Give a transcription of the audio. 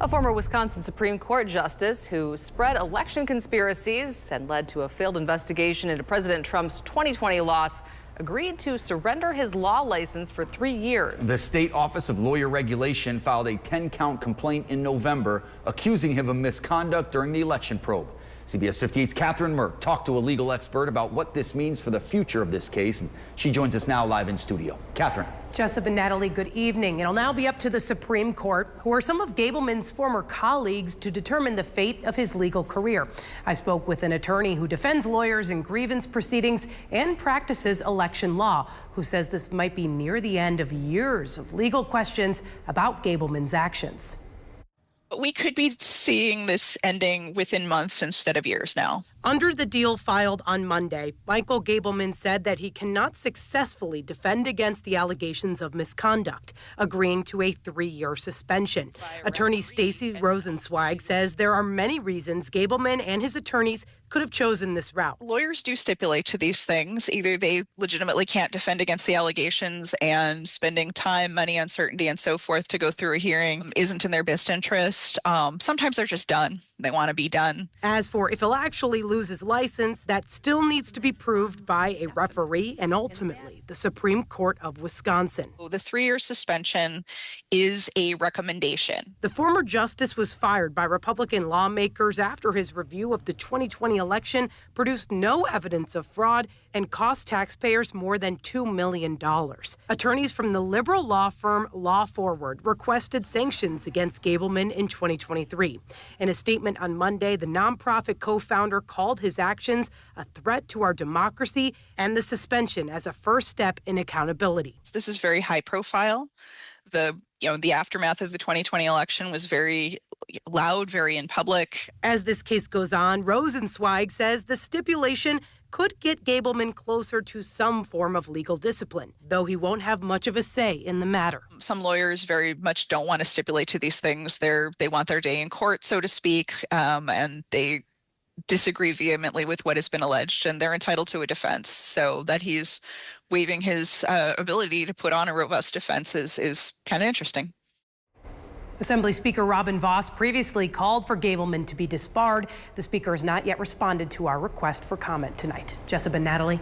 A former Wisconsin Supreme Court justice who spread election conspiracies and led to a failed investigation into President Trump's 2020 loss agreed to surrender his law license for 3 years. The State Office of Lawyer Regulation filed a 10-count complaint in November accusing him of misconduct during the election probe. CBS 58's Catherine Merck talked to a legal expert about what this means for the future of this case, and she joins us now live in studio. Catherine. Jessup and Natalie, good evening. It'll now be up to the Supreme Court, who are some of Gableman's former colleagues, to determine the fate of his legal career. I spoke with an attorney who defends lawyers in grievance proceedings and practices election law, who says this might be near the end of years of legal questions about Gableman's actions. We could be seeing this ending within months instead of years now. Under the deal filed on Monday, Michael Gableman said that he cannot successfully defend against the allegations of misconduct, agreeing to a 3-year suspension. Attorney Stacie Rosenzweig says there are many reasons Gableman and his attorneys could have chosen this route. Lawyers do stipulate to these things. Either they legitimately can't defend against the allegations, and spending time, money, uncertainty, and so forth to go through a hearing isn't in their best interest. Sometimes they're just done. They want to be done. As for if he'll actually lose his license, that still needs to be proved by a referee and ultimately the Supreme Court of Wisconsin. The 3-year suspension is a recommendation. The former justice was fired by Republican lawmakers after his review of the 2020 election produced no evidence of fraud and cost taxpayers more than $2 million. Attorneys from the liberal law firm Law Forward requested sanctions against Gableman in 2023. In a statement on Monday, the nonprofit co-founder called his actions a threat to our democracy and the suspension as a first step in accountability. This is very high profile. The aftermath of the 2020 election was very loud, very in public. As this case goes on, Rosenzweig says the stipulation could get Gableman closer to some form of legal discipline, though he won't have much of a say in the matter. Some lawyers very much don't want to stipulate to these things. They want their day in court, so to speak, and they disagree vehemently with what has been alleged, and they're entitled to a defense. So that he's waiving his ability to put on a robust defense is kind of interesting. Assembly Speaker Robin Vos previously called for Gableman to be disbarred. The speaker has not yet responded to our request for comment tonight. Jessup and Natalie.